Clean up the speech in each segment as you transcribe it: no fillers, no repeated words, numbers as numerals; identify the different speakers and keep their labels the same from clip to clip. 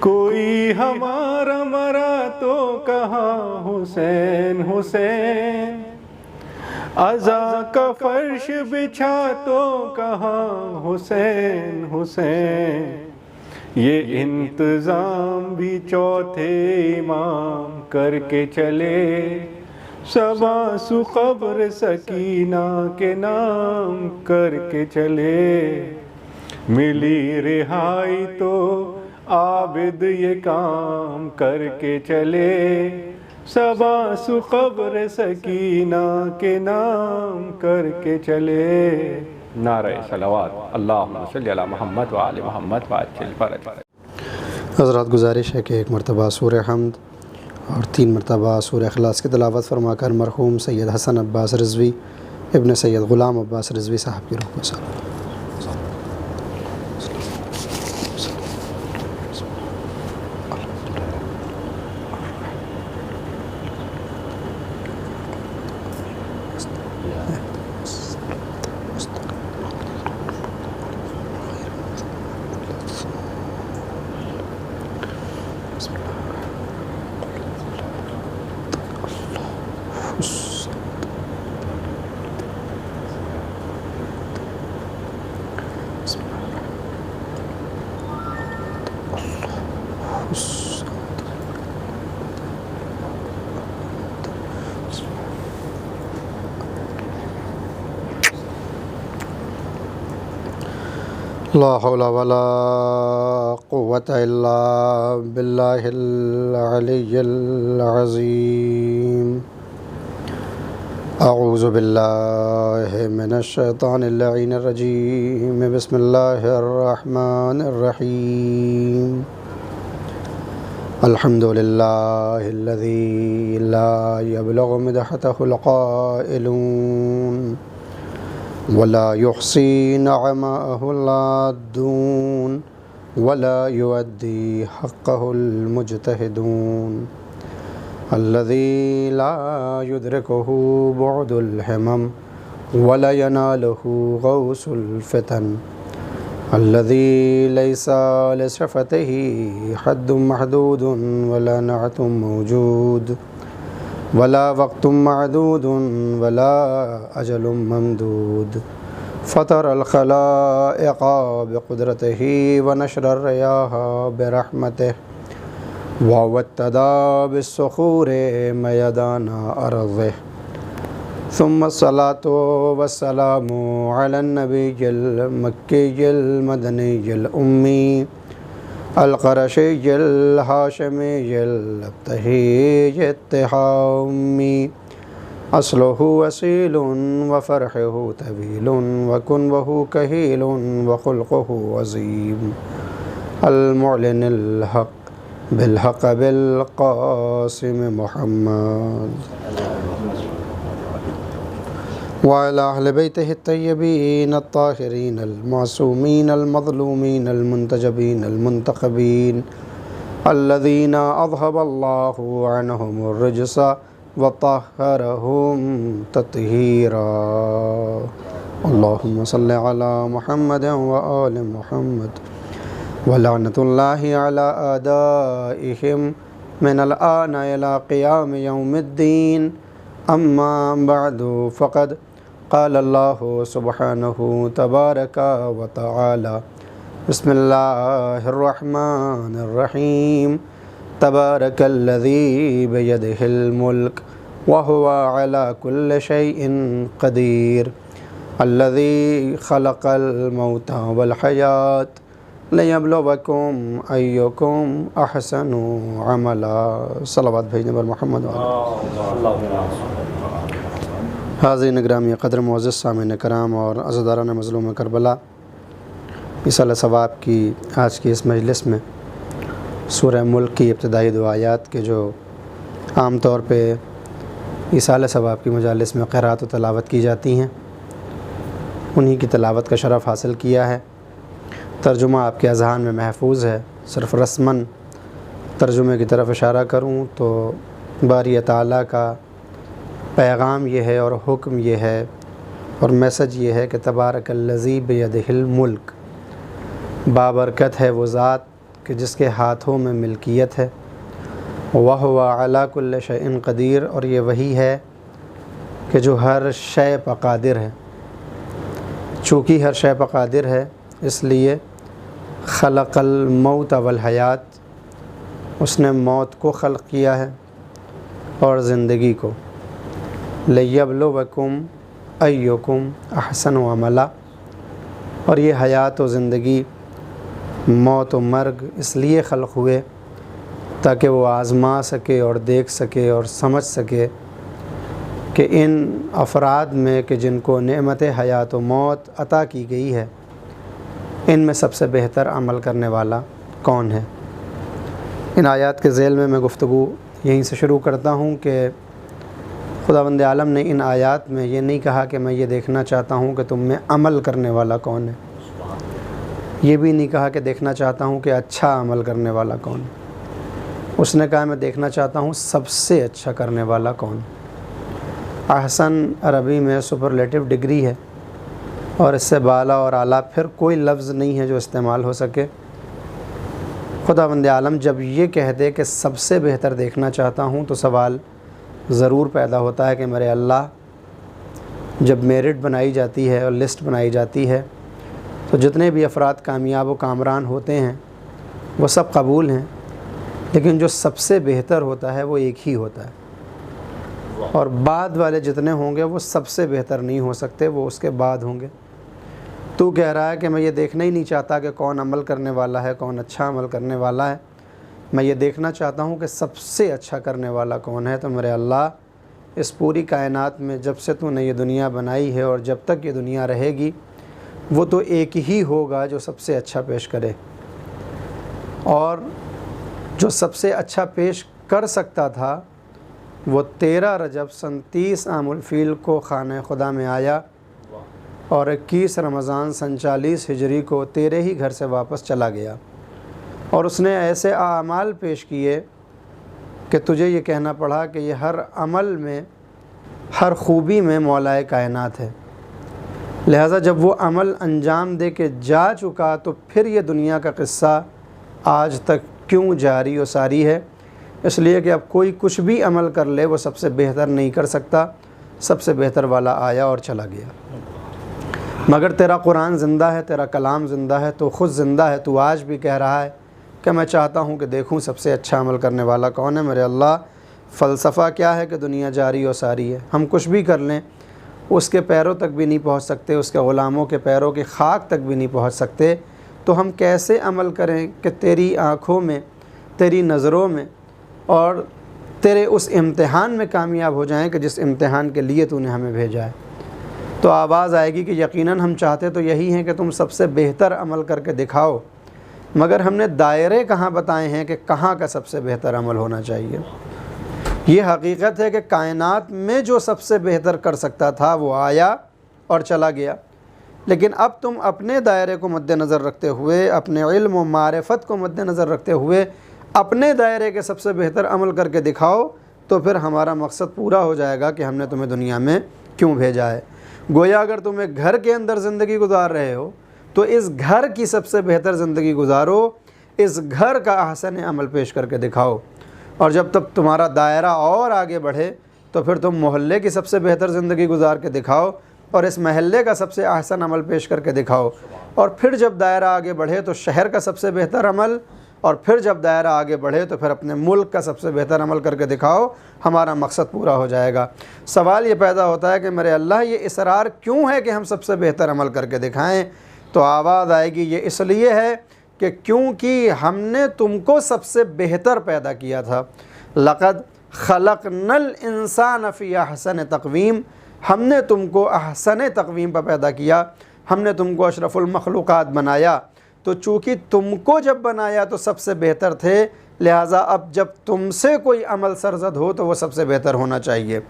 Speaker 1: کوئی ہمارا مرا تو کہاں حسین حسین، عزا کا فرش بچھا تو کہاں حسین حسین، یہ انتظام بھی چوتھے امام کر کے چلے، سباسو قبر سکینہ کے نام کر کے چلے، ملی رہائی تو عابد یہ کام کر کے چلے، سباسو قبر سکینہ کے نام کر کے چلے۔
Speaker 2: نعرہ صلوات اللہم صلی علی محمد وآل محمد وعجل فرج۔
Speaker 3: حضرات گزارش ہے کہ ایک مرتبہ سورہ حمد اور 3 مرتبہ سورہ اخلاص کی تلاوت فرما کر مرحوم سید حسن عباس رضوی ابن سید غلام عباس رضوی صاحب کی روح کو سلام۔ لا حول ولا قوة إلا بالله العلي العظيم۔ أعوذ بالله من الشيطان اللعين الرجيم، بسم الله الرحمن الرحيم۔ الحمد لله الذي لا يبلغ مدحته القائلون، ولا يحصي نعماءه العادون، ولا يؤدي حقه المجتهدون، الذي لا يدركه بعد الهمم، ولا يناله غوث الفتن، الذي ليس لصفته حد محدود، ولا نعت موجود، ولا وقت معدود، ولا أجل ممدود، فطر الخلائق بقدرته، ونشر الرياح برحمته، ووتد بالصخور ميدان أرضه، ثم الصلاة والسلام على النبي المكي المدني الأمي القرشي الهاشمي الابتهي التحامي، أصله وسيل وفرحه طويل، وكنوه كهيل وخلقه عظيم، المعلن الحق بالحق بالقاسم محمد، وعلى أهل بيته الطيبين الطاهرين المعصومين المظلومين المنتجبين المنتخبين، الذين أذهب الله عنهم الرجس وطهرهم تطهيرا۔ اللهم صل على محمد وآل محمد، ولعنة الله على أعدائهم من الآن إلى قيام يوم الدين، أما بعد، فقد قال الله سبحانه تبارك وتعالى، بسم الله الرحمن الرحيم، تبارك الذي بيده الملك وهو على كل شيء قدير، الذي خلق الموت والحياة ليبلوكم أيكم أحسن عملا۔ صلوات بھیجنے پر محمد حاضرین گرامی قدر معزز سامعین کرام اور عزاداران مظلوم کربلا، ایصال ثواب کی آج کی اس مجلس میں سورہ ملک کی ابتدائی 2 آیات کے جو عام طور پہ ایصال ثواب کی مجالس میں قرأت و تلاوت کی جاتی ہیں، انہی کی تلاوت کا شرف حاصل کیا ہے۔ ترجمہ آپ کے اذہان میں محفوظ ہے، صرف رسماً ترجمے کی طرف اشارہ کروں تو باری تعالیٰ کا پیغام یہ ہے اور حکم یہ ہے اور میسج یہ ہے کہ تبارک الذی بیدہ الملک، بابرکت ہے وہ ذات کہ جس کے ہاتھوں میں ملکیت ہے، وَهُوَ عَلَى كُلِّ شَيْءٍ قدیر، اور یہ وہی ہے کہ جو ہر شے پر قادر ہے۔ چونکہ ہر شے پر قادر ہے اس لیے خلق الموت والحیات، اس نے موت کو خلق کیا ہے اور زندگی کو، لِيَبْلُوَكُمْ أَيُّكُمْ أَحْسَنُ عَمَلًا، اور یہ حیات و زندگی، موت و مرگ اس لیے خلق ہوئے تاکہ وہ آزما سکے اور دیکھ سکے اور سمجھ سکے کہ ان افراد میں کہ جن کو نعمت حیات و موت عطا کی گئی ہے، ان میں سب سے بہتر عمل کرنے والا کون ہے۔ ان آیات کے ذیل میں میں گفتگو یہیں سے شروع کرتا ہوں کہ خداوند عالم نے ان آیات میں یہ نہیں کہا کہ میں یہ دیکھنا چاہتا ہوں کہ تم میں عمل کرنے والا کون ہے، یہ بھی نہیں کہا کہ دیکھنا چاہتا ہوں کہ اچھا عمل کرنے والا کون ہے، اس نے کہا میں دیکھنا چاہتا ہوں سب سے اچھا کرنے والا کون۔ احسن عربی میں سپرلیٹو ڈگری ہے، اور اس سے بالا اور اعلیٰ پھر کوئی لفظ نہیں ہے جو استعمال ہو سکے۔ خداوند عالم جب یہ کہہ دے کہ سب سے بہتر دیکھنا چاہتا ہوں تو سوال ضرور پیدا ہوتا ہے کہ میرے اللہ، جب میرٹ بنائی جاتی ہے اور لسٹ بنائی جاتی ہے تو جتنے بھی افراد کامیاب و کامران ہوتے ہیں وہ سب قبول ہیں، لیکن جو سب سے بہتر ہوتا ہے وہ ایک ہی ہوتا ہے، اور بعد والے جتنے ہوں گے وہ سب سے بہتر نہیں ہو سکتے، وہ اس کے بعد ہوں گے۔ تو کہہ رہا ہے کہ میں یہ دیکھنا ہی نہیں چاہتا کہ کون عمل کرنے والا ہے، کون اچھا عمل کرنے والا ہے، میں یہ دیکھنا چاہتا ہوں کہ سب سے اچھا کرنے والا کون ہے۔ تو میرے اللہ، اس پوری کائنات میں جب سے تو نے یہ دنیا بنائی ہے اور جب تک یہ دنیا رہے گی، وہ تو ایک ہی ہوگا جو سب سے اچھا پیش کرے، اور جو سب سے اچھا پیش کر سکتا تھا وہ 13 رجب سن 30 عام الفیل کو خانہ خدا میں آیا، اور 21 رمضان سن 40 ہجری کو تیرے ہی گھر سے واپس چلا گیا، اور اس نے ایسے اعمال پیش کیے کہ تجھے یہ کہنا پڑا کہ یہ ہر عمل میں، ہر خوبی میں مولا کائنات ہے۔ لہٰذا جب وہ عمل انجام دے کے جا چکا تو پھر یہ دنیا کا قصہ آج تک کیوں جاری و ساری ہے؟ اس لیے کہ اب کوئی کچھ بھی عمل کر لے وہ سب سے بہتر نہیں کر سکتا، سب سے بہتر والا آیا اور چلا گیا۔ مگر تیرا قرآن زندہ ہے، تیرا کلام زندہ ہے، تو خود زندہ ہے، تو آج بھی کہہ رہا ہے کہ میں چاہتا ہوں کہ دیکھوں سب سے اچھا عمل کرنے والا کون ہے۔ میرے اللہ، فلسفہ کیا ہے کہ دنیا جاری و ساری ہے، ہم کچھ بھی کر لیں اس کے پیروں تک بھی نہیں پہنچ سکتے، اس کے غلاموں کے پیروں کی خاک تک بھی نہیں پہنچ سکتے، تو ہم کیسے عمل کریں کہ تیری آنکھوں میں، تیری نظروں میں اور تیرے اس امتحان میں کامیاب ہو جائیں کہ جس امتحان کے لیے تو نے ہمیں بھیجا ہے۔ تو آواز آئے گی کہ یقیناً ہم چاہتے تو یہی ہیں کہ تم سب سے بہتر عمل کر کے دکھاؤ، مگر ہم نے دائرے کہاں بتائے ہیں کہ کہاں کا سب سے بہتر عمل ہونا چاہیے۔ یہ حقیقت ہے کہ کائنات میں جو سب سے بہتر کر سکتا تھا وہ آیا اور چلا گیا، لیکن اب تم اپنے دائرے کو مد نظر رکھتے ہوئے، اپنے علم و معرفت کو مد نظر رکھتے ہوئے اپنے دائرے کے سب سے بہتر عمل کر کے دکھاؤ، تو پھر ہمارا مقصد پورا ہو جائے گا کہ ہم نے تمہیں دنیا میں کیوں بھیجا ہے۔ گویا اگر تم ایک گھر کے اندر زندگی گزار رہے ہو تو اس گھر کی سب سے بہتر زندگی گزارو، اس گھر کا احسن عمل پیش کر کے دکھاؤ، اور جب تک تمہارا دائرہ اور آگے بڑھے تو پھر تم محلے کی سب سے بہتر زندگی گزار کے دکھاؤ اور اس محلے کا سب سے احسن عمل پیش کر کے دکھاؤ، اور پھر جب دائرہ آگے بڑھے تو شہر کا سب سے بہتر عمل، اور پھر جب دائرہ آگے بڑھے تو پھر اپنے ملک کا سب سے بہتر عمل کر کے دکھاؤ، ہمارا مقصد پورا ہو جائے گا۔ سوال یہ پیدا ہوتا ہے کہ میرے اللہ، یہ اصرار کیوں ہے کہ ہم سب سے بہتر عمل کر کے دکھائیں؟ تو آواز آئے گی یہ اس لیے ہے کہ کیونکہ ہم نے تم کو سب سے بہتر پیدا کیا تھا۔ لقد خلقنا الانسان فی احسن تقویم، ہم نے تم کو احسن تقویم پر پیدا کیا، ہم نے تم کو اشرف المخلوقات بنایا، تو چونکہ تم کو جب بنایا تو سب سے بہتر تھے، لہٰذا اب جب تم سے کوئی عمل سرزد ہو تو وہ سب سے بہتر ہونا چاہیے۔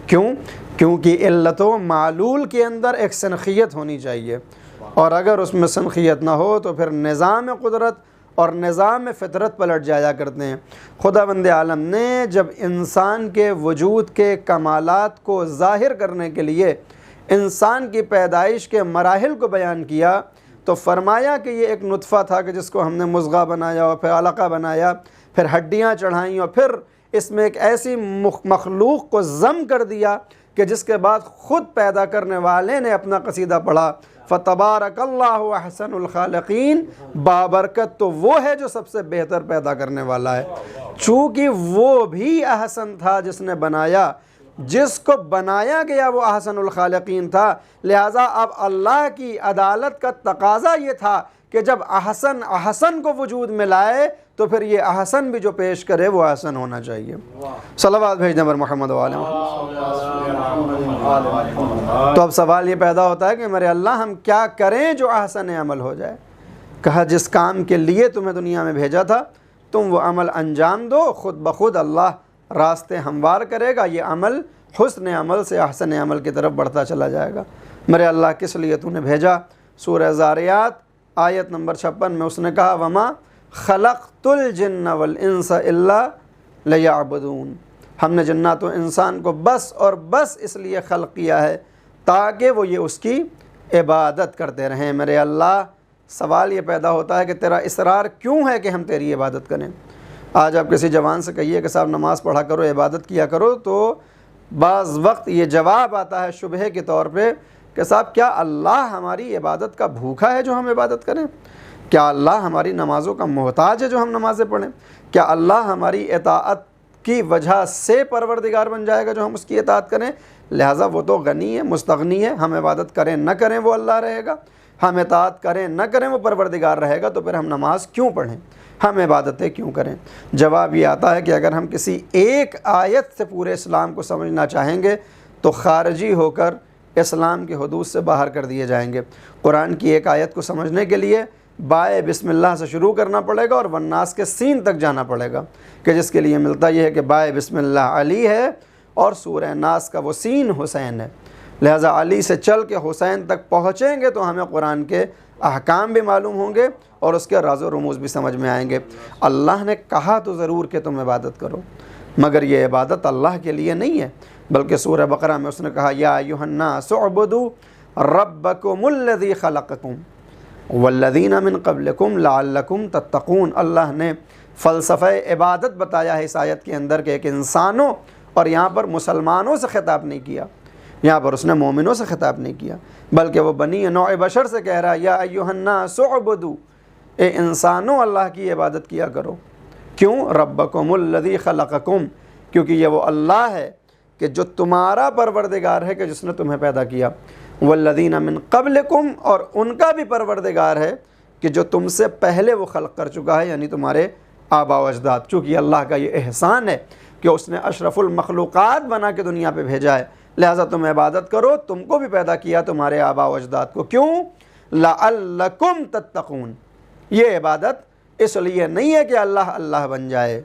Speaker 3: کیوں؟ کیونکہ علت و معلول کے اندر ایک سنخیت ہونی چاہیے، اور اگر اس میں سنخیت نہ ہو تو پھر نظام قدرت اور نظام فطرت پلٹ جایا کرتے ہیں۔ خداوند عالم نے جب انسان کے وجود کے کمالات کو ظاہر کرنے کے لیے انسان کی پیدائش کے مراحل کو بیان کیا تو فرمایا کہ یہ ایک نطفہ تھا کہ جس کو ہم نے مضغہ بنایا اور پھر علقہ بنایا، پھر ہڈیاں چڑھائیں اور پھر اس میں ایک ایسی مخلوق کو ضم کر دیا کہ جس کے بعد خود پیدا کرنے والے نے اپنا قصیدہ پڑھا، فتبارک اللہ احسن الخالقین، بابرکت تو وہ ہے جو سب سے بہتر پیدا کرنے والا ہے۔ چونکہ وہ بھی احسن تھا جس نے بنایا، جس کو بنایا گیا وہ احسن الخالقین تھا، لہٰذا اب اللہ کی عدالت کا تقاضا یہ تھا کہ جب احسن کو وجود میں لائے تو پھر یہ احسن بھی جو پیش کرے وہ احسن ہونا چاہیے۔ صلوات بھیجنے پر محمد و آل محمد۔ تو اب سوال یہ پیدا ہوتا ہے کہ میرے اللہ ہم کیا کریں جو احسن عمل ہو جائے؟ کہا جس کام کے لیے تمہیں دنیا میں بھیجا تھا تم وہ عمل انجام دو، خود بخود اللہ راستے ہموار کرے گا، یہ عمل حسن عمل سے احسن عمل کی طرف بڑھتا چلا جائے گا۔ میرے اللہ کس لیے تو نے بھیجا؟ سورہ زاریات آیت نمبر 56 میں اس نے کہا وما خلقت الجن والانس الا لیعبدون، ہم نے جنات و انسان کو بس اور بس اس لیے خلق کیا ہے تاکہ وہ یہ اس کی عبادت کرتے رہیں۔ میرے اللہ سوال یہ پیدا ہوتا ہے کہ تیرا اصرار کیوں ہے کہ ہم تیری عبادت کریں؟ آج آپ کسی جوان سے کہیے کہ صاحب نماز پڑھا کرو، عبادت کیا کرو، تو بعض وقت یہ جواب آتا ہے شبہے کے طور پہ کہ صاحب کیا اللہ ہماری عبادت کا بھوکا ہے جو ہم عبادت کریں؟ کیا اللہ ہماری نمازوں کا محتاج ہے جو ہم نمازیں پڑھیں؟ کیا اللہ ہماری اطاعت کی وجہ سے پروردگار بن جائے گا جو ہم اس کی اطاعت کریں؟ لہٰذا وہ تو غنی ہے، مستغنی ہے، ہم عبادت کریں نہ کریں وہ اللہ رہے گا، ہم اطاعت کریں نہ کریں وہ پروردگار رہے گا، تو پھر ہم نماز کیوں پڑھیں، ہم عبادتیں کیوں کریں؟ جواب یہ آتا ہے کہ اگر ہم کسی ایک آیت سے پورے اسلام کو سمجھنا چاہیں گے تو خارجی ہو کر اسلام کی حدود سے باہر کر دیے جائیں گے۔ قرآن کی ایک آیت کو سمجھنے کے لیے بائے بسم اللہ سے شروع کرنا پڑے گا اور والناس کے سین تک جانا پڑے گا، کہ جس کے لیے ملتا یہ ہے کہ بائے بسم اللہ علی ہے اور سورہ ناس کا وہ سین حسین ہے، لہٰذا علی سے چل کے حسین تک پہنچیں گے تو ہمیں قرآن کے احکام بھی معلوم ہوں گے اور اس کے راز و رموز بھی سمجھ میں آئیں گے۔ اللہ نے کہا تو ضرور کہ تم عبادت کرو، مگر یہ عبادت اللہ کے لیے نہیں ہے، بلکہ سورہ بقرہ میں اس نے کہا یا ایھا الناس اعبدوا ربکم الذی خلقکم والذین من قبلکم لعلکم تتقون۔ اللہ نے فلسفہ عبادت بتایا ہے اس آیت کے اندر کہ ایک انسانوں، اور یہاں پر مسلمانوں سے خطاب نہیں کیا، یہاں پر اس نے مومنوں سے خطاب نہیں کیا، بلکہ وہ بنی نوع بشر سے کہہ رہا ہے یا ایھا الناس اعبدوا، اے انسانوں اللہ کی عبادت کیا کرو۔ کیوں؟ ربکم الذی خلقکم، کیونکہ یہ وہ اللہ ہے کہ جو تمہارا پروردگار ہے کہ جس نے تمہیں پیدا کیا، والذین من قبلکم، اور ان کا بھی پروردگار ہے کہ جو تم سے پہلے وہ خلق کر چکا ہے، یعنی تمہارے آبا و اجداد۔ چونکہ اللہ کا یہ احسان ہے کہ اس نے اشرف المخلوقات بنا کے دنیا پہ بھیجا ہے، لہٰذا تم عبادت کرو، تم کو بھی پیدا کیا تمہارے آبا و اجداد کو۔ کیوں؟ لعلکم تتقون، یہ عبادت اس لیے نہیں ہے کہ اللہ اللہ بن جائے،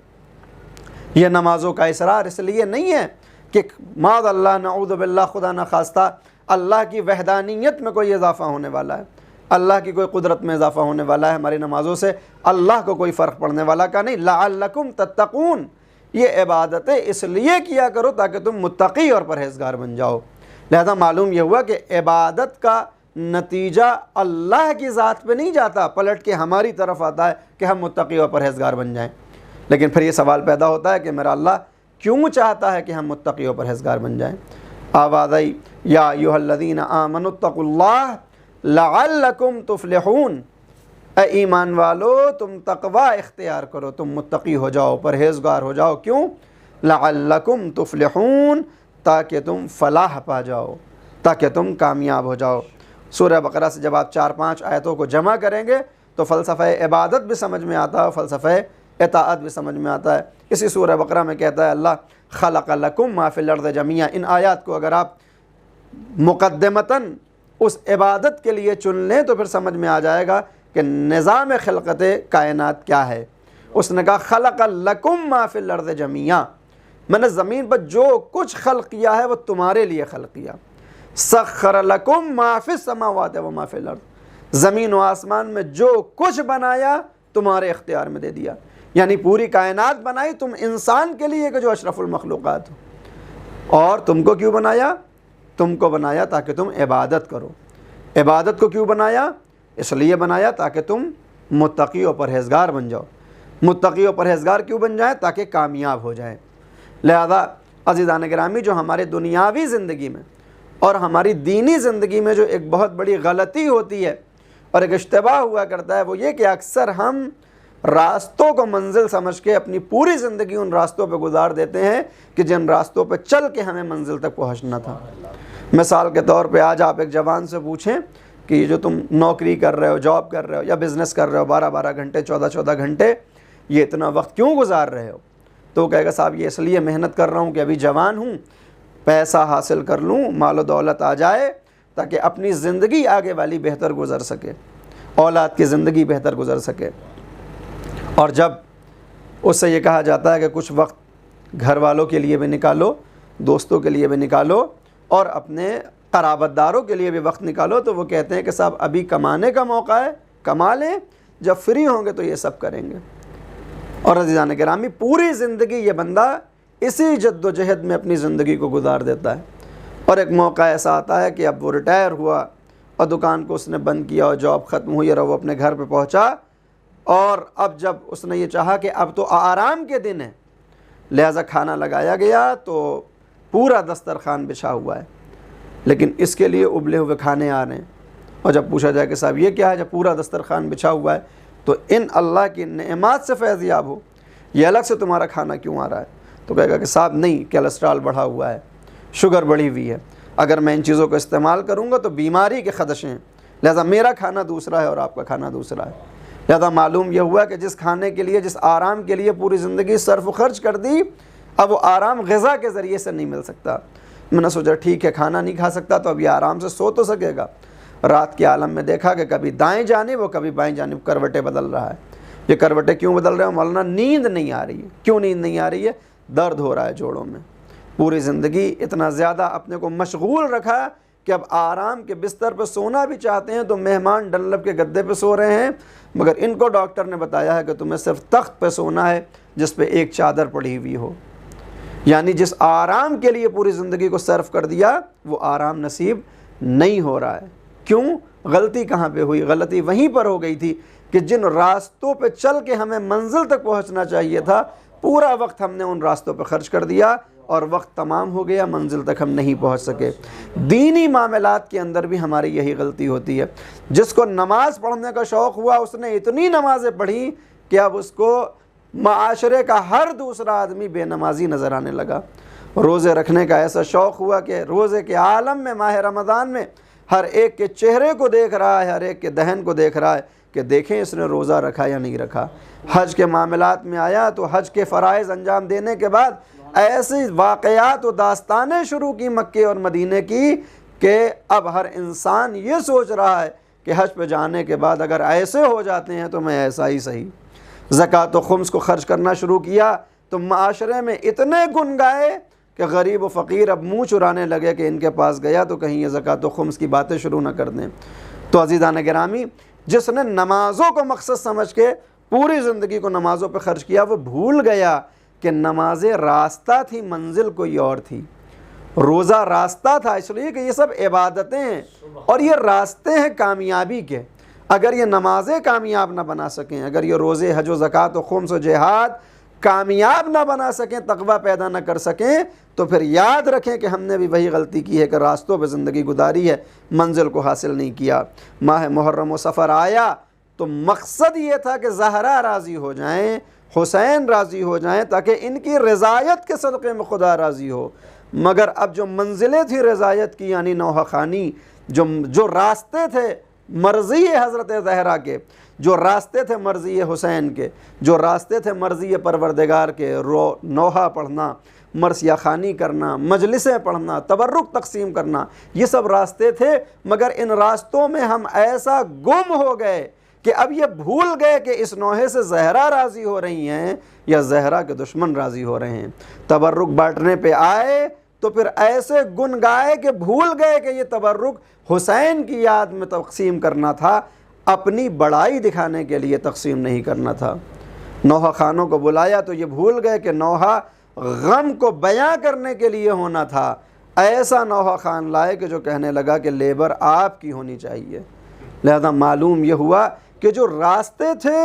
Speaker 3: یہ نمازوں کا اصرار اس لیے نہیں ہے کہ معاذ اللہ نعوذ باللہ خدا نہ خواستہ اللہ کی وحدانیت میں کوئی اضافہ ہونے والا ہے، اللہ کی کوئی قدرت میں اضافہ ہونے والا ہے، ہماری نمازوں سے اللہ کو کوئی فرق پڑنے والا کا نہیں۔ لعلکم تتقون، یہ عبادتیں اس لیے کیا کرو تاکہ تم متقی اور پرہیزگار بن جاؤ۔ لہذا معلوم یہ ہوا کہ عبادت کا نتیجہ اللہ کی ذات پہ نہیں جاتا، پلٹ کے ہماری طرف آتا ہے کہ ہم متقی اور پرہیزگار بن جائیں۔ لیکن پھر یہ سوال پیدا ہوتا ہے کہ میرا اللہ کیوں چاہتا ہے کہ ہم متقی اور پرہیزگار بن جائیں؟ آواز آئی یا ایھا الذین آمنوا اتقوا اللہ لعلکم تفلحون، اے ایمان والو تم تقوی اختیار کرو، تم متقی ہو جاؤ، پرہیزگار ہو جاؤ۔ کیوں؟ لعلکم تفلحون، تاکہ تم فلاح پا جاؤ، تاکہ تم کامیاب ہو جاؤ۔ سورہ بقرہ سے جب آپ 4-5 آیتوں کو جمع کریں گے تو فلسفہ عبادت بھی سمجھ میں آتا ہے، فلسفہ اطاعت بھی سمجھ میں آتا ہے۔ اسی سورہ بقرہ میں کہتا ہے اللہ خلق لکم ما فی الارض جمیعا، ان آیات کو اگر آپ مقدمتاً اس عبادت کے لیے چن لیں تو پھر سمجھ میں آ جائے گا کہ نظام خلقت کائنات کیا ہے۔ اس نے کہا خلق لکم ما فی الارض جمیعا، میں نے زمین پر جو کچھ خلق کیا ہے وہ تمہارے لیے خلق کیا۔ سخر لکم ما فی السماوات و ما فی الارض، زمین و آسمان میں جو کچھ بنایا تمہارے اختیار میں دے دیا، یعنی پوری کائنات بنائی تم انسان کے لیے کہ جو اشرف المخلوقات ہو۔ اور تم کو کیوں بنایا؟ تم کو بنایا تاکہ تم عبادت کرو۔ عبادت کو کیوں بنایا؟ اس لیے بنایا تاکہ تم متقی و پرہیزگار بن جاؤ۔ متقی و پرہیزگار کیوں بن جائیں؟ تاکہ کامیاب ہو جائیں۔ لہذا عزیزان گرامی، جو ہمارے دنیاوی زندگی میں اور ہماری دینی زندگی میں جو ایک بہت بڑی غلطی ہوتی ہے اور ایک اشتباہ ہوا کرتا ہے، وہ یہ کہ اکثر ہم راستوں کو منزل سمجھ کے اپنی پوری زندگی ان راستوں پہ گزار دیتے ہیں کہ جن راستوں پہ چل کے ہمیں منزل تک پہنچنا تھا۔ مثال کے طور پہ آج آپ ایک جوان سے پوچھیں کہ یہ جو تم نوکری کر رہے ہو، جاب کر رہے ہو یا بزنس کر رہے ہو 12 گھنٹے 14 گھنٹے، یہ اتنا وقت کیوں گزار رہے ہو؟ تو وہ کہے گا صاحب یہ اس لیے محنت کر رہا ہوں کہ ابھی جوان ہوں، پیسہ حاصل کر لوں، مال و دولت آ جائے تاکہ اپنی زندگی آگے والی بہتر گزر سکے، اولاد کی زندگی بہتر گزر سکے۔ اور جب اس سے یہ کہا جاتا ہے کہ کچھ وقت گھر والوں کے لیے بھی نکالو، دوستوں کے لیے بھی نکالو اور اپنے قرابت داروں کے لیے بھی وقت نکالو، تو وہ کہتے ہیں کہ صاحب ابھی کمانے کا موقع ہے، کما لیں، جب فری ہوں گے تو یہ سب کریں گے۔ اور عزیزان گرامی، پوری زندگی یہ بندہ اسی جد و جہد میں اپنی زندگی کو گزار دیتا ہے، اور ایک موقع ایسا آتا ہے کہ اب وہ ریٹائر ہوا اور دکان کو اس نے بند کیا اور جاب ختم ہوئی اور وہ اپنے گھر پہ پہنچا، اور اب جب اس نے یہ چاہا کہ اب تو آرام کے دن ہے، لہٰذا کھانا لگایا گیا تو پورا دسترخوان بچھا ہوا ہے، لیکن اس کے لیے ابلے ہوئے کھانے آ رہے ہیں۔ اور جب پوچھا جائے کہ صاحب یہ کیا ہے جب پورا دسترخوان بچھا ہوا ہے؟ تو ان اللہ کی نعمات سے فیض یاب ہو، یہ الگ سے تمہارا کھانا کیوں آ رہا ہے؟ تو کہے گا کہ صاحب نہیں، کیلسٹرال بڑھا ہوا ہے، شوگر بڑھی ہوئی ہے، اگر میں ان چیزوں کو استعمال کروں گا تو بیماری کے خدشے ہیں، لہذا میرا کھانا دوسرا ہے اور آپ کا کھانا دوسرا ہے۔ لہذا معلوم یہ ہوا کہ جس کھانے کے لیے، جس آرام کے لیے پوری زندگی صرف و خرچ کر دی، اب وہ آرام غذا کے ذریعے سے نہیں مل سکتا۔ میں نے سوچا ٹھیک ہے کھانا نہیں کھا سکتا تو اب یہ آرام سے سو تو سکے گا۔ رات کے عالم میں دیکھا کہ کبھی دائیں جانب اور کبھی بائیں جانب کروٹیں بدل رہا ہے۔ یہ کروٹیں کیوں بدل رہے ہیں؟ مولانا نیند نہیں آ رہی ہے۔ کیوں نیند نہیں آ رہی ہے؟ درد ہو رہا ہے جوڑوں میں۔ پوری زندگی اتنا زیادہ اپنے کو مشغول رکھا کہ اب آرام کے بستر پہ سونا بھی چاہتے ہیں تو مہمان ڈنلپ کے گدے پہ سو رہے ہیں، مگر ان کو ڈاکٹر نے بتایا ہے کہ تمہیں صرف تخت پہ سونا ہے جس پہ ایک چادر پڑی ہوئی ہو۔ یعنی جس آرام کے لیے پوری زندگی کو صرف کر دیا وہ آرام نصیب نہیں ہو رہا ہے۔ کیوں؟ غلطی کہاں پہ ہوئی؟ غلطی وہیں پر ہو گئی تھی کہ جن راستوں پہ چل کے ہمیں منزل تک پہنچنا چاہیے تھا، پورا وقت ہم نے ان راستوں پہ خرچ کر دیا اور وقت تمام ہو گیا، منزل تک ہم نہیں پہنچ سکے۔ دینی معاملات کے اندر بھی ہماری یہی غلطی ہوتی ہے۔ جس کو نماز پڑھنے کا شوق ہوا اس نے اتنی نمازیں پڑھی کہ اب اس کو معاشرے کا ہر دوسرا آدمی بے نمازی نظر آنے لگا۔ روزے رکھنے کا ایسا شوق ہوا کہ روزے کے عالم میں ماہ رمضان میں ہر ایک کے چہرے کو دیکھ رہا ہے، ہر ایک کے دہن کو دیکھ رہا ہے کہ دیکھیں اس نے روزہ رکھا یا نہیں رکھا۔ حج کے معاملات میں آیا تو حج کے فرائض انجام دینے کے بعد ایسی واقعات و داستانیں شروع کی مکے اور مدینے کی کہ اب ہر انسان یہ سوچ رہا ہے کہ حج پہ جانے کے بعد اگر ایسے ہو جاتے ہیں تو میں ایسا ہی صحیح۔ زکوٰۃ و خمس کو خرچ کرنا شروع کیا تو معاشرے میں اتنے گن گائے کہ غریب و فقیر اب منہ چرانے لگے کہ ان کے پاس گیا تو کہیں یہ زکوٰۃ و خمس کی باتیں شروع نہ کر دیں۔ تو عزیزان گرامی، جس نے نمازوں کو مقصد سمجھ کے پوری زندگی کو نمازوں پہ خرچ کیا، وہ بھول گیا کہ نمازیں راستہ تھی، منزل کوئی اور تھی۔ روزہ راستہ تھا اس لیے کہ یہ سب عبادتیں ہیں اور یہ راستے ہیں کامیابی کے۔ اگر یہ نمازیں کامیاب نہ بنا سکیں، اگر یہ روزے، حج و زکوٰۃ و خمس و جہاد کامیاب نہ بنا سکیں، تقویٰ پیدا نہ کر سکیں، تو پھر یاد رکھیں کہ ہم نے بھی وہی غلطی کی ہے کہ راستوں پہ زندگی گزاری ہے، منزل کو حاصل نہیں کیا۔ ماہ محرم و سفر آیا تو مقصد یہ تھا کہ زہرا راضی ہو جائیں، حسین راضی ہو جائیں، تاکہ ان کی رضایت کے صدقے میں خدا راضی ہو۔ مگر اب جو منزلیں تھی رضایت کی، یعنی نوحہ خانی، جو راستے تھے مرضی حضرت زہرا کے، جو راستے تھے مرضی حسین کے، جو راستے تھے مرضی پروردگار کے، نوحہ پڑھنا، مرثیہ خوانی کرنا، مجلسیں پڑھنا، تبرک تقسیم کرنا، یہ سب راستے تھے، مگر ان راستوں میں ہم ایسا گم ہو گئے کہ اب یہ بھول گئے کہ اس نوحے سے زہرا راضی ہو رہی ہیں یا زہرا کے دشمن راضی ہو رہے ہیں۔ تبرک بانٹنے پہ آئے تو پھر ایسے گن گائے کہ بھول گئے کہ یہ تبرک حسین کی یاد میں تقسیم کرنا تھا، اپنی بڑائی دکھانے کے لیے تقسیم نہیں کرنا تھا۔ نوحہ خانوں کو بلایا تو یہ بھول گئے کہ نوحہ غم کو بیاں کرنے کے لیے ہونا تھا۔ ایسا نوحہ خان لائے کہ جو کہنے لگا کہ لیبر آپ کی ہونی چاہیے، لہذا معلوم یہ ہوا کہ جو راستے تھے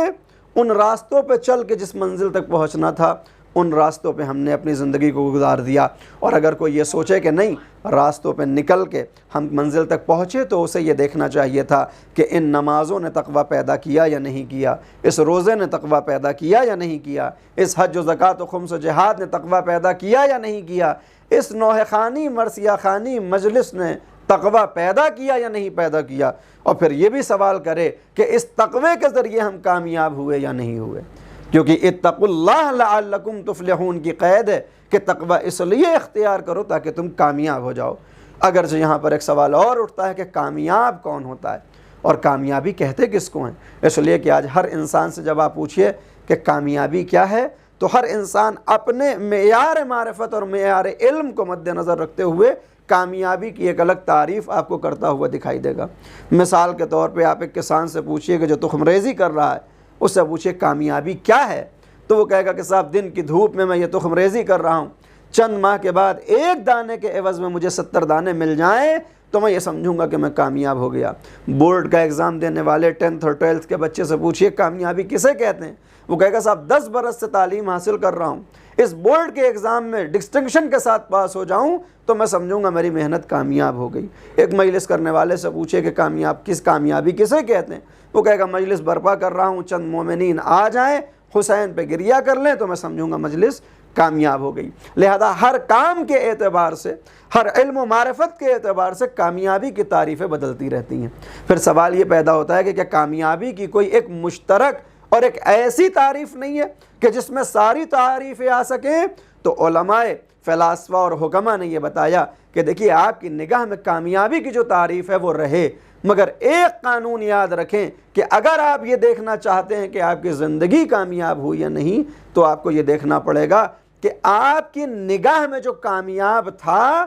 Speaker 3: ان راستوں پہ چل کے جس منزل تک پہنچنا تھا ان راستوں پہ ہم نے اپنی زندگی کو گزار دیا. اور اگر کوئی یہ سوچے کہ نہیں راستوں پہ نکل کے ہم منزل تک پہنچے تو اسے یہ دیکھنا چاہیے تھا کہ ان نمازوں نے تقویٰ پیدا کیا یا نہیں کیا, اس روزے نے تقویٰ پیدا کیا یا نہیں کیا, اس حج و زکوٰۃ و خمس و جہاد نے تقویٰ پیدا کیا یا نہیں کیا, اس نوحہ خانی مرثیہ خانی مجلس نے تقویٰ پیدا کیا یا نہیں پیدا کیا. اور پھر یہ بھی سوال کرے کہ اس تقوی کے ذریعے ہم کامیاب ہوئے یا نہیں ہوئے, کیونکہ اتقوا اللہ لعلکم تفلحون کی قید ہے کہ تقوی اس لیے اختیار کرو تاکہ تم کامیاب ہو جاؤ. اگرچہ یہاں پر ایک سوال اور اٹھتا ہے کہ کامیاب کون ہوتا ہے اور کامیابی کہتے کس کو ہیں. اس لیے کہ آج ہر انسان سے جب آپ پوچھئے کہ کامیابی کیا ہے تو ہر انسان اپنے معیار معرفت اور معیار علم کو مد نظر رکھتے ہوئے کامیابی کی ایک الگ تعریف آپ کو کرتا ہوا دکھائی دے گا. مثال کے طور پہ آپ ایک کسان سے پوچھئے کہ جو تخم ریزی کر رہا ہے اس سے پوچھئے کامیابی کیا ہے تو وہ کہے گا کہ صاحب دن کی دھوپ میں یہ تخم ریزی کر رہا ہوں, چند ماہ کے بعد ایک دانے کے عوض میں مجھے 70 دانے مل جائیں تو میں یہ سمجھوں گا کہ میں کامیاب ہو گیا. بورڈ کا ایگزام دینے والے 10th اور 12th کے بچے سے پوچھئے کامیابی کسے کہتے ہیں, وہ کہے گا صاحب 10 برس سے تعلیم حاصل کر رہا ہوں, اس بورڈ کے ایگزام میں ڈسٹنکشن کے ساتھ پاس ہو جاؤں تو میں سمجھوں گا میری محنت کامیاب ہو گئی. ایک مجلس کرنے والے سے پوچھے کہ کامیابی کسے کہتے ہیں, وہ کہے گا مجلس برپا کر رہا ہوں, چند مومنین آ جائیں حسین پہ گریہ کر لیں تو میں سمجھوں گا مجلس کامیاب ہو گئی. لہذا ہر کام کے اعتبار سے, ہر علم و معرفت کے اعتبار سے کامیابی کی تعریفیں بدلتی رہتی ہیں. پھر سوال یہ پیدا ہوتا ہے کہ کیا کامیابی کی کوئی ایک مشترک اور ایک ایسی تعریف نہیں ہے کہ جس میں ساری تعریفیں آ سکیں؟ تو علماء فلاسفہ اور حکماء نے یہ بتایا کہ دیکھیے آپ کی نگاہ میں کامیابی کی جو تعریف ہے وہ رہے, مگر ایک قانون یاد رکھیں کہ اگر آپ یہ دیکھنا چاہتے ہیں کہ آپ کی زندگی کامیاب ہوئی یا نہیں تو آپ کو یہ دیکھنا پڑے گا کہ آپ کی نگاہ میں جو کامیاب تھا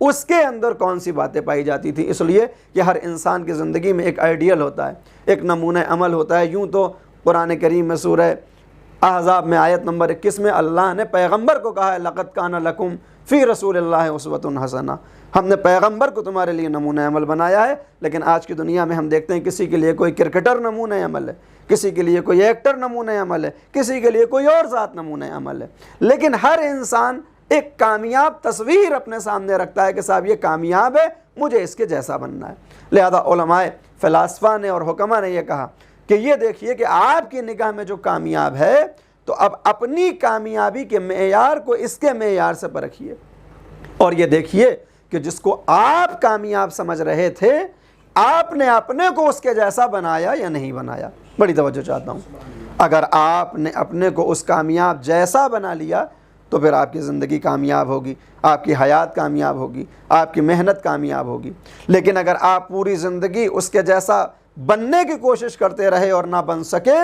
Speaker 3: اس کے اندر کون سی باتیں پائی جاتی تھی. اس لیے کہ ہر انسان کی زندگی میں ایک آئیڈیل ہوتا ہے, ایک نمونہ عمل ہوتا ہے. یوں تو قرآن کریم میں سورہ احزاب میں آیت نمبر 21 میں اللہ نے پیغمبر کو کہا ہے لقد کان لکم فی رسول اللہ اسوۃ حسنہ, ہم نے پیغمبر کو تمہارے لیے نمونہ عمل بنایا ہے. لیکن آج کی دنیا میں ہم دیکھتے ہیں کسی کے لیے کوئی کرکٹر نمونہ عمل ہے, کسی کے لیے کوئی ایکٹر نمونہ عمل ہے, کسی کے لیے کوئی اور ذات نمونہ عمل ہے. لیکن ہر انسان ایک کامیاب تصویر اپنے سامنے رکھتا ہے کہ صاحب یہ کامیاب ہے, مجھے اس کے جیسا بننا ہے. لہذا علماء فلاسفہ نے اور حکماء نے یہ کہا کہ یہ دیکھیے کہ آپ کی نگاہ میں جو کامیاب ہے تو اب اپنی کامیابی کے معیار کو اس کے معیار سے پرکھیے اور یہ دیکھیے کہ جس کو آپ کامیاب سمجھ رہے تھے آپ نے اپنے کو اس کے جیسا بنایا یا نہیں بنایا. بڑی توجہ چاہتا ہوں. اگر آپ نے اپنے کو اس کامیاب جیسا بنا لیا تو پھر آپ کی زندگی کامیاب ہوگی, آپ کی حیات کامیاب ہوگی, آپ کی محنت کامیاب ہوگی. لیکن اگر آپ پوری زندگی اس کے جیسا بننے کی کوشش کرتے رہے اور نہ بن سکے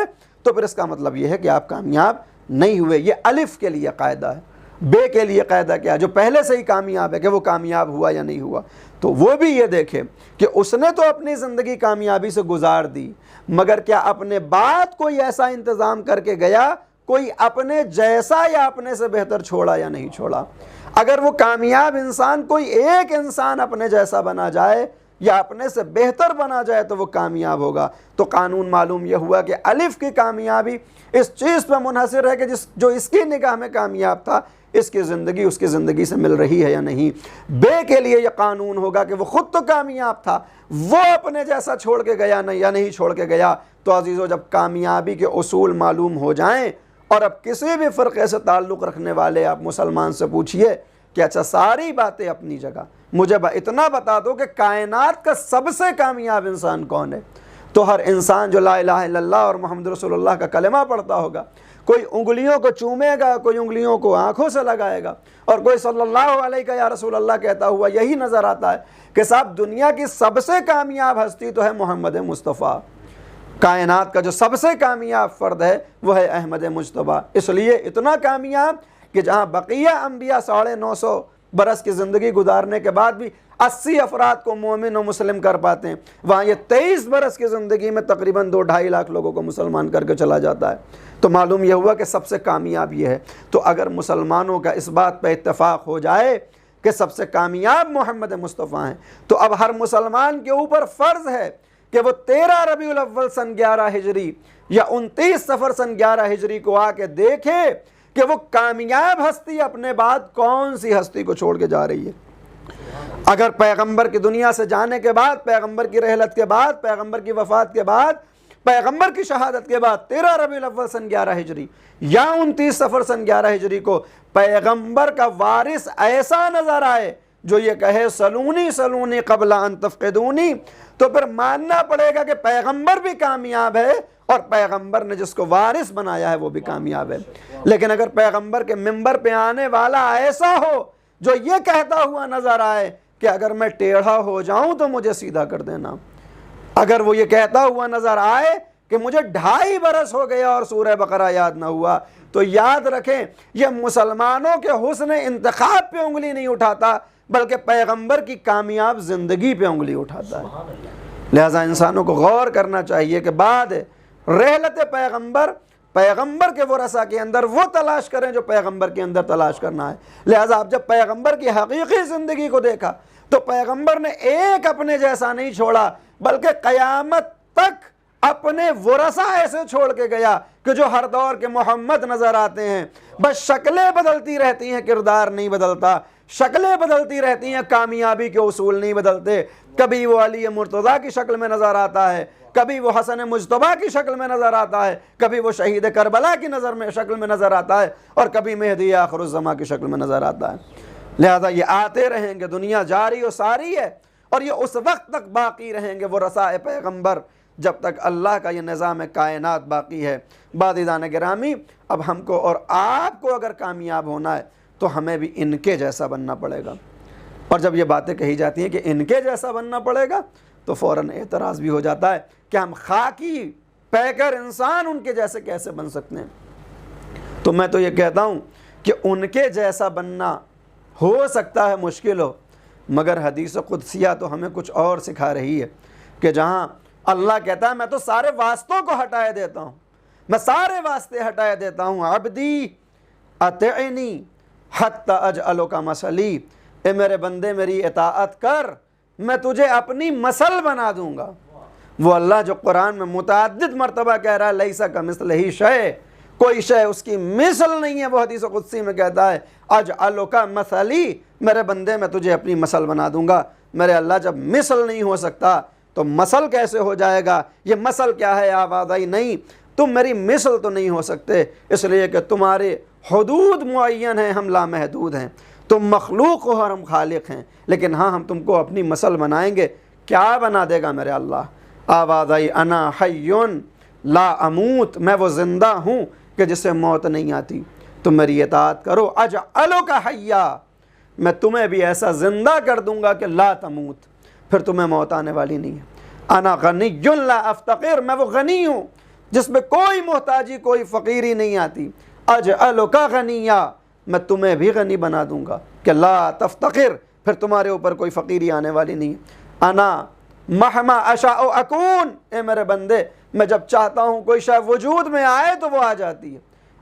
Speaker 3: تو پھر اس کا مطلب یہ ہے کہ آپ کامیاب نہیں ہوئے. یہ الف کے لیے قاعدہ ہے. بے کے لیے قاعدہ کیا ہے؟ جو پہلے سے ہی کامیاب ہے کہ وہ کامیاب ہوا یا نہیں ہوا. تو وہ بھی یہ دیکھے کہ اس نے تو اپنی زندگی کامیابی سے گزار دی, مگر کیا اپنے بعد کوئی ایسا انتظام کر کے گیا, کوئی اپنے جیسا یا اپنے سے بہتر چھوڑا یا نہیں چھوڑا. اگر وہ کامیاب انسان کوئی ایک انسان اپنے جیسا بنا جائے یا اپنے سے بہتر بنا جائے تو وہ کامیاب ہوگا. تو قانون معلوم یہ ہوا کہ الف کی کامیابی اس چیز پہ منحصر ہے کہ جو اس کی نگاہ میں کامیاب تھا اس کی زندگی اس کی زندگی سے مل رہی ہے یا نہیں. بے کے لیے یہ قانون ہوگا کہ وہ خود تو کامیاب تھا, وہ اپنے جیسا چھوڑ کے گیا نہیں یا نہیں چھوڑ کے گیا. تو عزیزو جب کامیابی کے اصول معلوم ہو جائیں اور اب کسی بھی فرقے سے تعلق رکھنے والے آپ مسلمان سے پوچھئے کہ اچھا ساری باتیں اپنی جگہ, مجھے اتنا بتا دو کہ کائنات کا سب سے کامیاب انسان کون ہے, تو ہر انسان جو لا الہ الا اللہ اور محمد رسول اللہ کا کلمہ پڑھتا ہوگا, کوئی انگلیوں کو چومے گا, کوئی انگلیوں کو آنکھوں سے لگائے گا, اور کوئی صلی اللہ علیہ کا یا رسول اللہ کہتا ہوا یہی نظر آتا ہے کہ صاحب دنیا کی سب سے کامیاب ہستی تو ہے محمد مصطفیٰ. کائنات کا جو سب سے کامیاب فرد ہے وہ ہے احمد مجتبیٰ. اس لیے اتنا کامیاب کہ جہاں بقیہ انبیاء 950 برس کی زندگی گزارنے کے بعد بھی 80 افراد کو مومن و مسلم کر پاتے ہیں, وہاں یہ 23 برس کی زندگی میں تقریباً 2-2.5 لاکھ لوگوں کو مسلمان کر کے چلا جاتا ہے. تو معلوم یہ ہوا کہ سب سے کامیاب یہ ہے. تو اگر مسلمانوں کا اس بات پہ اتفاق ہو جائے کہ سب سے کامیاب محمد مصطفیٰ ہیں تو اب ہر مسلمان کے اوپر فرض ہے
Speaker 4: کہ وہ 13 ربیع الاول سن 11 ہجری یا 29 صفر سن 11 ہجری کو آ کے دیکھے کہ وہ کامیاب ہستی اپنے بعد کون سی ہستی کو چھوڑ کے جا رہی ہے۔ اگر پیغمبر کی دنیا سے جانے کے بعد، پیغمبر کی رحلت کے بعد، پیغمبر کی وفات کے بعد، پیغمبر کی شہادت کے بعد 13 ربیع الاول سن 11 ہجری یا 29 صفر سن 11 ہجری کو پیغمبر کا وارث ایسا نظر آئے جو یہ کہے سلونی سلونی قبل ان تفقدونی، تو پھر ماننا پڑے گا کہ پیغمبر بھی کامیاب ہے اور پیغمبر نے جس کو وارث بنایا ہے وہ بھی کامیاب ہے۔ لیکن اگر پیغمبر کے منبر پہ آنے والا ایسا ہو جو یہ کہتا ہوا نظر آئے کہ اگر میں ٹیڑھا ہو جاؤں تو مجھے سیدھا کر دینا، اگر وہ یہ کہتا ہوا نظر آئے کہ مجھے 2.5 برس ہو گیا اور سورہ بقرہ یاد نہ ہوا، تو یاد رکھیں یہ مسلمانوں کے حسن انتخاب پہ انگلی نہیں اٹھاتا بلکہ پیغمبر کی کامیاب زندگی پہ انگلی اٹھاتا ہے۔ لہٰذا انسانوں کو غور کرنا چاہیے کہ بعد رحلت پیغمبر کے ورثہ کے اندر وہ تلاش کریں جو پیغمبر کے اندر تلاش کرنا ہے۔ لہٰذا اب جب پیغمبر کی حقیقی زندگی کو دیکھا تو پیغمبر نے ایک اپنے جیسا نہیں چھوڑا بلکہ قیامت تک اپنے ورثہ ایسے چھوڑ کے گیا کہ جو ہر دور کے محمد نظر آتے ہیں، بس شکلیں بدلتی رہتی ہیں، کردار نہیں بدلتا، شکلیں بدلتی رہتی ہیں، کامیابی کے اصول نہیں بدلتے۔ کبھی وہ علی مرتضیٰ کی شکل میں نظر آتا ہے، کبھی وہ حسن مجتبیٰ کی شکل میں نظر آتا ہے، کبھی وہ شہید کربلا کی شکل میں نظر آتا ہے، اور کبھی مہدی آخر الزماں کی شکل میں نظر آتا ہے۔ لہذا یہ آتے رہیں گے، دنیا جاری و ساری ہے، اور یہ اس وقت تک باقی رہیں گے وہ رسائے پیغمبر جب تک اللہ کا یہ نظام کائنات باقی ہے۔ بازیدان گرامی، اب ہم کو اور آپ کو اگر کامیاب ہونا ہے تو ہمیں بھی ان کے جیسا بننا پڑے گا۔ اور جب یہ باتیں کہی جاتی ہیں کہ ان کے جیسا بننا پڑے گا تو فوراً اعتراض بھی ہو جاتا ہے کہ ہم خاکی پیکر انسان ان کے جیسے کیسے بن سکتے ہیں؟ تو میں تو یہ کہتا ہوں کہ ان کے جیسا بننا ہو سکتا ہے مشکل ہو، مگر حدیث قدسیہ تو ہمیں کچھ اور سکھا رہی ہے کہ جہاں اللہ کہتا ہے میں تو سارے واسطوں کو ہٹائے دیتا ہوں، میں سارے واسطے ہٹائے دیتا ہوں، عبدی اطعنی حتی اجعلک مثلی، اے میرے بندے میری اطاعت کر، میں تجھے اپنی مثل بنا دوں گا۔ وہ اللہ جو قرآن میں متعدد مرتبہ کہہ رہا ہے لیس کمثلہ شیء، کوئی شے اس کی مثل نہیں ہے، وہ حدیث قدسی میں کہتا ہے اجعلک مثلی، میرے بندے میں تجھے اپنی مثل بنا دوں گا۔ میرے اللہ جب مثل نہیں ہو سکتا تو مثل کیسے ہو جائے گا؟ یہ مثل کیا ہے آوازائی نہیں، تم میری مثل تو نہیں ہو سکتے، اس لیے کہ تمہارے حدود معین ہیں، ہم لامحدود ہیں، تم مخلوق ہو اور ہم خالق ہیں، لیکن ہاں ہم تم کو اپنی مثل بنائیں گے۔ کیا بنا دے گا میرے اللہ؟ آوازائی انا حیون لا اموت، میں وہ زندہ ہوں کہ جسے موت نہیں آتی، تم میری اطاعت کرو۔ اجعلک حیا، میں تمہیں بھی ایسا زندہ کر دوں گا کہ لا تموت، پھر تمہیں موت آنے والی نہیں ہے۔ انا غنی لا افتقر، میں وہ غنی ہوں جس میں کوئی محتاجی کوئی فقیری نہیں آتی۔ اجعلک غنیا، میں تمہیں بھی غنی بنا دوں گا کہ لا تفتقر، پھر تمہارے اوپر کوئی فقیری آنے والی نہیں ہے۔ انا مہما اشاء اکون، اے میرے بندے میں جب چاہتا ہوں کوئی شے وجود میں آئے تو وہ آ جاتی ہے۔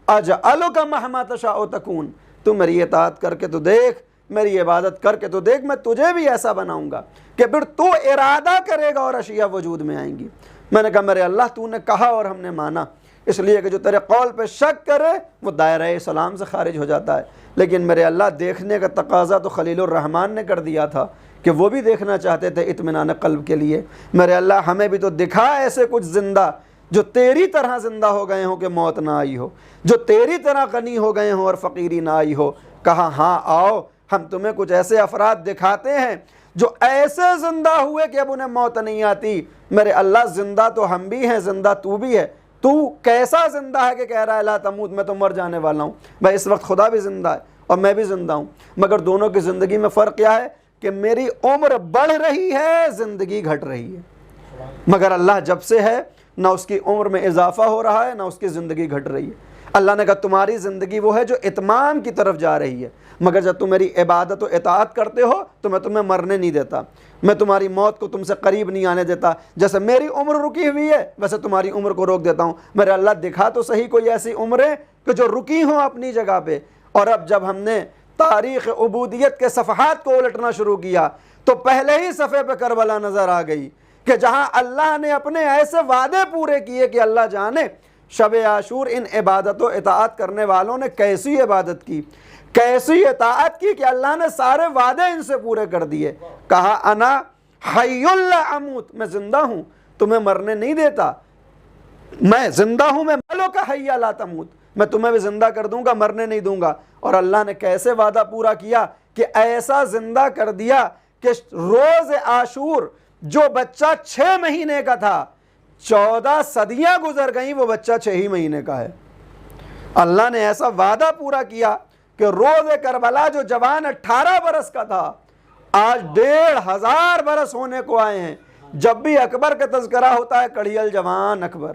Speaker 4: اجعلک مہما تشاء تکون، تو میری اطاعت کر کے تو دیکھ، میری عبادت کر کے تو دیکھ، میں تجھے بھی ایسا بناؤں گا کہ پھر تو ارادہ کرے گا اور اشیاء وجود میں آئیں گی۔ میں نے کہا میرے اللہ تو نے کہا اور ہم نے مانا، اس لیے کہ جو تیرے قول پہ شک کرے وہ دائرہ اسلام سے خارج ہو جاتا ہے۔ لیکن میرے اللہ دیکھنے کا تقاضا تو خلیل الرحمن نے کر دیا تھا کہ وہ بھی دیکھنا چاہتے تھے اطمینان قلب کے لیے۔ میرے اللہ ہمیں بھی تو دکھا ایسے کچھ زندہ جو تیری طرح زندہ ہو گئے ہوں کہ موت نہ آئی ہو، جو تیری طرح غنی ہو گئے ہوں اور فقیری نہ آئی ہو۔ کہا ہاں آؤ، ہم تمہیں کچھ ایسے افراد دکھاتے ہیں جو ایسے زندہ ہوئے کہ اب انہیں موت نہیں آتی۔ میرے اللہ زندہ تو ہم بھی ہیں، زندہ تو بھی ہے، تو کیسا زندہ ہے کہ کہہ رہا ہے لا تموت، میں تو مر جانے والا ہوں۔ بھائی اس وقت خدا بھی زندہ ہے اور میں بھی زندہ ہوں، مگر دونوں کی زندگی میں فرق کیا ہے کہ میری عمر بڑھ رہی ہے، زندگی گھٹ رہی ہے، مگر اللہ جب سے ہے نہ اس کی عمر میں اضافہ ہو رہا ہے نہ اس کی زندگی گھٹ رہی ہے۔ اللہ نے کہا تمہاری زندگی وہ ہے جو اتمام کی طرف جا رہی ہے، مگر جب تم میری عبادت و اطاعت کرتے ہو تو میں تمہیں مرنے نہیں دیتا، میں تمہاری موت کو تم سے قریب نہیں آنے دیتا۔ جیسے میری عمر رکی ہوئی ہے ویسے تمہاری عمر کو روک دیتا ہوں۔ میرے اللہ دکھا تو صحیح کوئی ایسی عمریں کہ جو رکی ہوں اپنی جگہ پہ۔ اور اب جب ہم نے تاریخ عبودیت کے صفحات کو الٹنا شروع کیا تو پہلے ہی صفحے پہ کربلا نظر آ گئی کہ جہاں اللہ نے اپنے ایسے وعدے پورے کیے کہ اللہ جانے شب عاشور ان عبادت و اطاعت کرنے والوں نے کیسی عبادت کی، کیسی اطاعت کی کہ اللہ نے سارے وعدے ان سے پورے کر دیے۔ کہا انا حی لا اموت، میں زندہ ہوں تمہیں مرنے نہیں دیتا، میں زندہ ہوں، میں مالو کا حی لا تموت، میں تمہیں بھی زندہ کر دوں گا، مرنے نہیں دوں گا۔ اور اللہ نے کیسے وعدہ پورا کیا کہ ایسا زندہ کر دیا کہ روز عاشور جو بچہ 6 مہینے کا تھا 14 صدیاں گزر گئیں، وہ بچہ 6 ہی مہینے کا ہے۔ اللہ نے ایسا وعدہ پورا کیا کہ روز کربلا جو جوان 18 برس کا تھا آج 1500 برس ہونے کو آئے ہیں۔ جب بھی اکبر کا تذکرہ ہوتا ہے کڑیل جوان اکبر،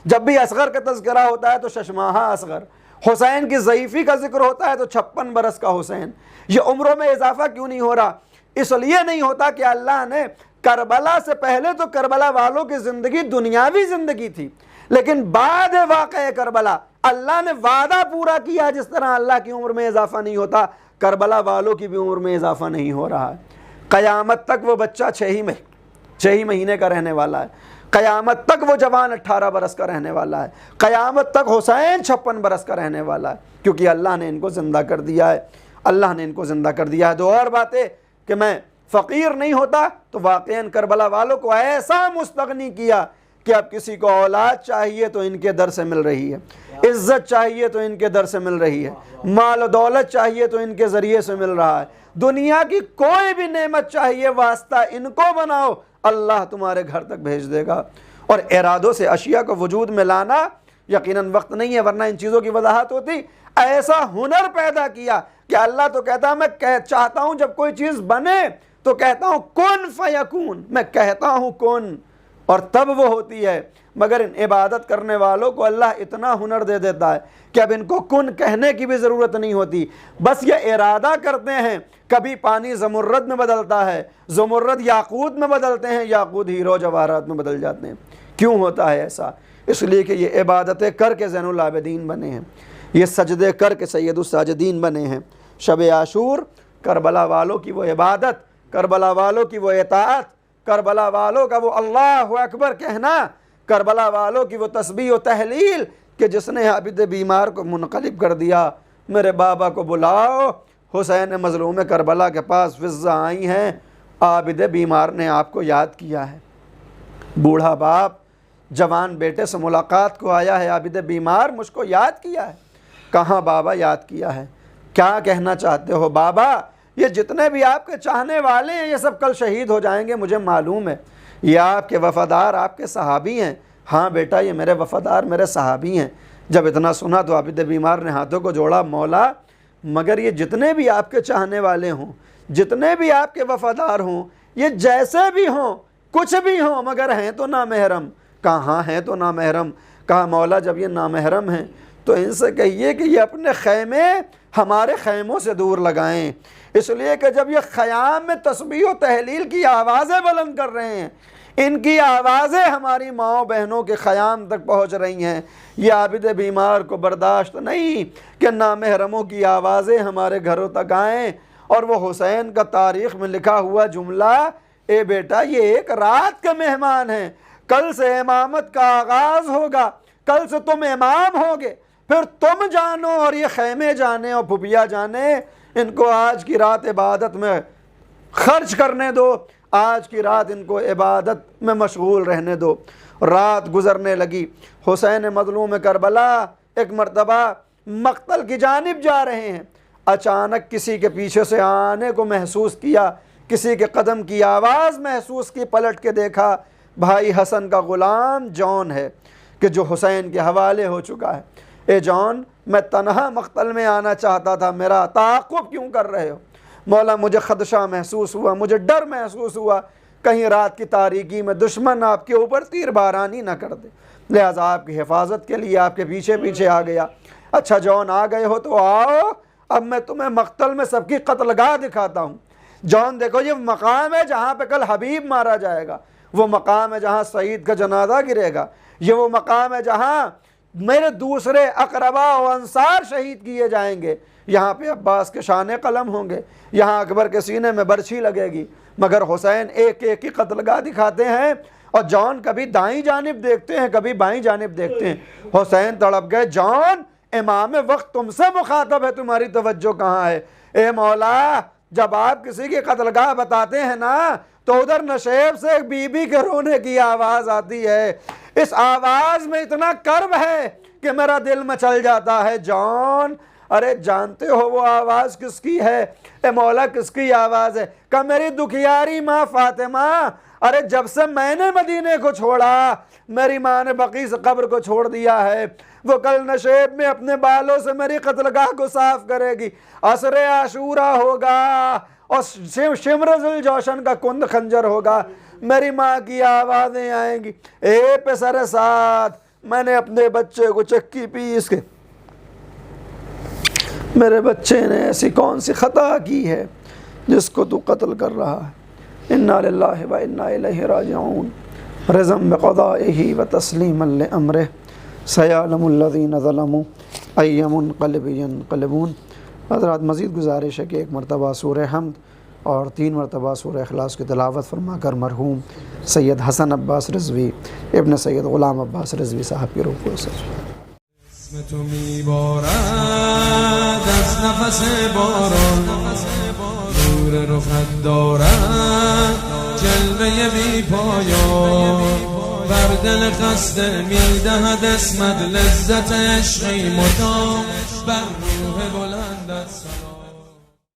Speaker 4: جب بھی اصغر کا تذکرہ ہوتا ہے تو ششماہا اصغر، حسین کی ضعیفی کا ذکر ہوتا ہے تو 56 برس کا حسین۔ یہ عمروں میں اضافہ کیوں نہیں ہو رہا؟ اس لیے نہیں ہوتا کہ اللہ نے کربلا سے پہلے تو کربلا والوں کی زندگی دنیاوی زندگی تھی، لیکن بعد واقعہ کربلا اللہ نے وعدہ پورا کیا۔ جس طرح اللہ کی عمر میں اضافہ نہیں ہوتا، کربلا والوں کی بھی عمر میں اضافہ نہیں ہو رہا ہے۔ قیامت تک وہ بچہ 6 ہی مہینے کا رہنے والا ہے، قیامت تک وہ جوان 18 برس کا رہنے والا ہے، قیامت تک حسین 56 برس کا رہنے والا ہے، کیونکہ اللہ نے ان کو زندہ کر دیا ہے، اللہ نے ان کو زندہ کر دیا ہے۔ دو اور باتیں کہ میں فقیر نہیں ہوتا تو واقعاً کربلا والوں کو ایسا مستغنی کیا کہ اب کسی کو اولاد چاہیے تو ان کے در سے مل رہی ہے، عزت چاہیے تو ان کے در سے مل رہی ہے، مال و دولت چاہیے تو ان کے ذریعے سے مل رہا ہے، دنیا کی کوئی بھی نعمت چاہیے واسطہ ان کو بناؤ، اللہ تمہارے گھر تک بھیج دے گا۔ اور ارادوں سے اشیاء کو وجود میں لانا یقیناً وقت نہیں ہے، ورنہ ان چیزوں کی وضاحت ہوتی۔ ایسا ہنر پیدا کیا کہ اللہ تو کہتا ہے میں چاہتا ہوں جب کوئی چیز بنے تو کہتا ہوں کن فیکون، میں کہتا ہوں کن اور تب وہ ہوتی ہے۔ مگر ان عبادت کرنے والوں کو اللہ اتنا ہنر دے دیتا ہے کہ اب ان کو کن کہنے کی بھی ضرورت نہیں ہوتی، بس یہ ارادہ کرتے ہیں۔ کبھی پانی زمرد میں بدلتا ہے، زمرد یاقوت میں بدلتے ہیں، یاقوت ہیرو جواہرات میں بدل جاتے ہیں۔ کیوں ہوتا ہے ایسا؟ اس لیے کہ یہ عبادتیں کر کے زین العابدین بنے ہیں، یہ سجدے کر کے سید الساجدین بنے ہیں۔ شب عاشور کربلا والوں کی وہ عبادت، کربلا والوں کی وہ اطاعت، کربلا والوں کا وہ اللہ اکبر کہنا، کربلا والوں کی وہ تسبیح و تحلیل کہ جس نے عابد بیمار کو منقلب کر دیا۔ میرے بابا کو بلاؤ، حسین مظلوم کربلا کے پاس فضا آئی ہیں، عابد بیمار نے آپ کو یاد کیا ہے۔ بوڑھا باپ جوان بیٹے سے ملاقات کو آیا ہے، عابد بیمار مجھ کو یاد کیا ہے۔ کہاں بابا یاد کیا ہے؟ کیا کہنا چاہتے ہو بابا؟ یہ جتنے بھی آپ کے چاہنے والے ہیں یہ سب کل شہید ہو جائیں گے، مجھے معلوم ہے۔ یہ آپ کے وفادار، آپ کے صحابی ہیں۔ ہاں بیٹا یہ میرے وفادار، میرے صحابی ہیں۔ جب اتنا سنا تو عابد بیمار نے ہاتھوں کو جوڑا، مولا مگر یہ جتنے بھی آپ کے چاہنے والے ہوں، جتنے بھی آپ کے وفادار ہوں، یہ جیسے بھی ہوں، کچھ بھی ہوں، مگر ہیں تو نامحرم۔ کہاں ہیں تو نامحرم؟ کہا مولا جب یہ نامحرم ہیں تو ان سے کہیے کہ یہ اپنے خیمے ہمارے خیموں سے دور لگائیں، اس لیے کہ جب یہ خیام میں تسبیح و تحلیل کی آوازیں بلند کر رہے ہیں، ان کی آوازیں ہماری ماؤں بہنوں کے خیام تک پہنچ رہی ہیں، یہ عابد بیمار کو برداشت نہیں کہ نامحرموں کی آوازیں ہمارے گھروں تک آئیں۔ اور وہ حسین کا تاریخ میں لکھا ہوا جملہ، اے بیٹا یہ ایک رات کا مہمان ہے، کل سے امامت کا آغاز ہوگا، کل سے تم امام ہوگے، پھر تم جانو اور یہ خیمے جانے اور پھپھیا جانے، ان کو آج کی رات عبادت میں خرچ کرنے دو، آج کی رات ان کو عبادت میں مشغول رہنے دو۔ رات گزرنے لگی، حسین مظلوم کربلا ایک مرتبہ مقتل کی جانب جا رہے ہیں، اچانک کسی کے پیچھے سے آنے کو محسوس کیا، کسی کے قدم کی آواز محسوس کی، پلٹ کے دیکھا بھائی حسن کا غلام جون ہے کہ جو حسین کے حوالے ہو چکا ہے۔ اے جون میں تنہا مقتل میں آنا چاہتا تھا، میرا تعاقب کیوں کر رہے ہو؟ مولا مجھے خدشہ محسوس ہوا، مجھے ڈر محسوس ہوا، کہیں رات کی تاریکی میں دشمن آپ کے اوپر تیر بارانی نہ کر دے، لہٰذا آپ کی حفاظت کے لیے آپ کے پیچھے پیچھے آ گیا۔ اچھا جون آ گئے ہو تو آؤ، اب میں تمہیں مقتل میں سب کی قتل گاہ دکھاتا ہوں۔ جون دیکھو یہ مقام ہے جہاں پہ کل حبیب مارا جائے گا، وہ مقام ہے جہاں سعید کا جنازہ گرے گا، یہ وہ مقام ہے جہاں میرے دوسرے اقربا و انصار شہید کیے جائیں گے. یہاں پہ عباس کے شان قلم ہوں گے, یہاں اکبر کے سینے میں برچھی لگے گی, مگر حسین ایک ایک کی قتلگاہ دکھاتے ہیں اور جان کبھی دائیں جانب دیکھتے ہیں کبھی بائیں جانب دیکھتے ہیں. حسین تڑپ گئے, جان امام وقت تم سے مخاطب ہے, تمہاری توجہ کہاں ہے؟ اے مولا, جب آپ کسی کی قتلگاہ بتاتے ہیں نا تو ادھر نشیب سے ایک بی بی کے رونے کی آواز آتی ہے. اس آواز میں اتنا کرب ہے کہ میرا دل مچل جاتا ہے. جان, ارے جانتے ہو وہ آواز کس کی ہے؟ اے مولا کس کی آواز ہے؟ کہ میری دکھیاری ماں فاطمہ, ارے جب سے میں نے مدینے کو چھوڑا میری ماں نے بقیع سے قبر کو چھوڑ دیا ہے. وہ کل نشیب میں اپنے بالوں سے میری قتلگاہ کو صاف کرے گی. عصر عاشورہ ہوگا اور شمر ذوالجوشن کا کند خنجر ہوگا, میری ماں کی آوازیں آئیں گی, اے پسر سعد, میں نے اپنے بچے کو چکی پیس کے, میرے بچے نے ایسی کون سی خطا کی ہے جس کو تو قتل کر رہا ہے. انا للہ و انا الیہ راجعون. رضم بقضائہ و تسلیما لامرہ, سیعلم الذین ظلموا ای منقلب ینقلبون. حضرات مزید گزارش ہے کہ ایک مرتبہ سورہ حمد اور 3 مرتبہ سورہ اخلاص کی تلاوت فرما کر مرحوم سید حسن عباس رضوی ابن سید غلام عباس رضوی صاحب کی روح کو
Speaker 5: اسم تو میبارد از نفس باران, نور رخت دارد جلوه بی پایان, بر دل خسته میدهد اسمت لذت عشقی مدام.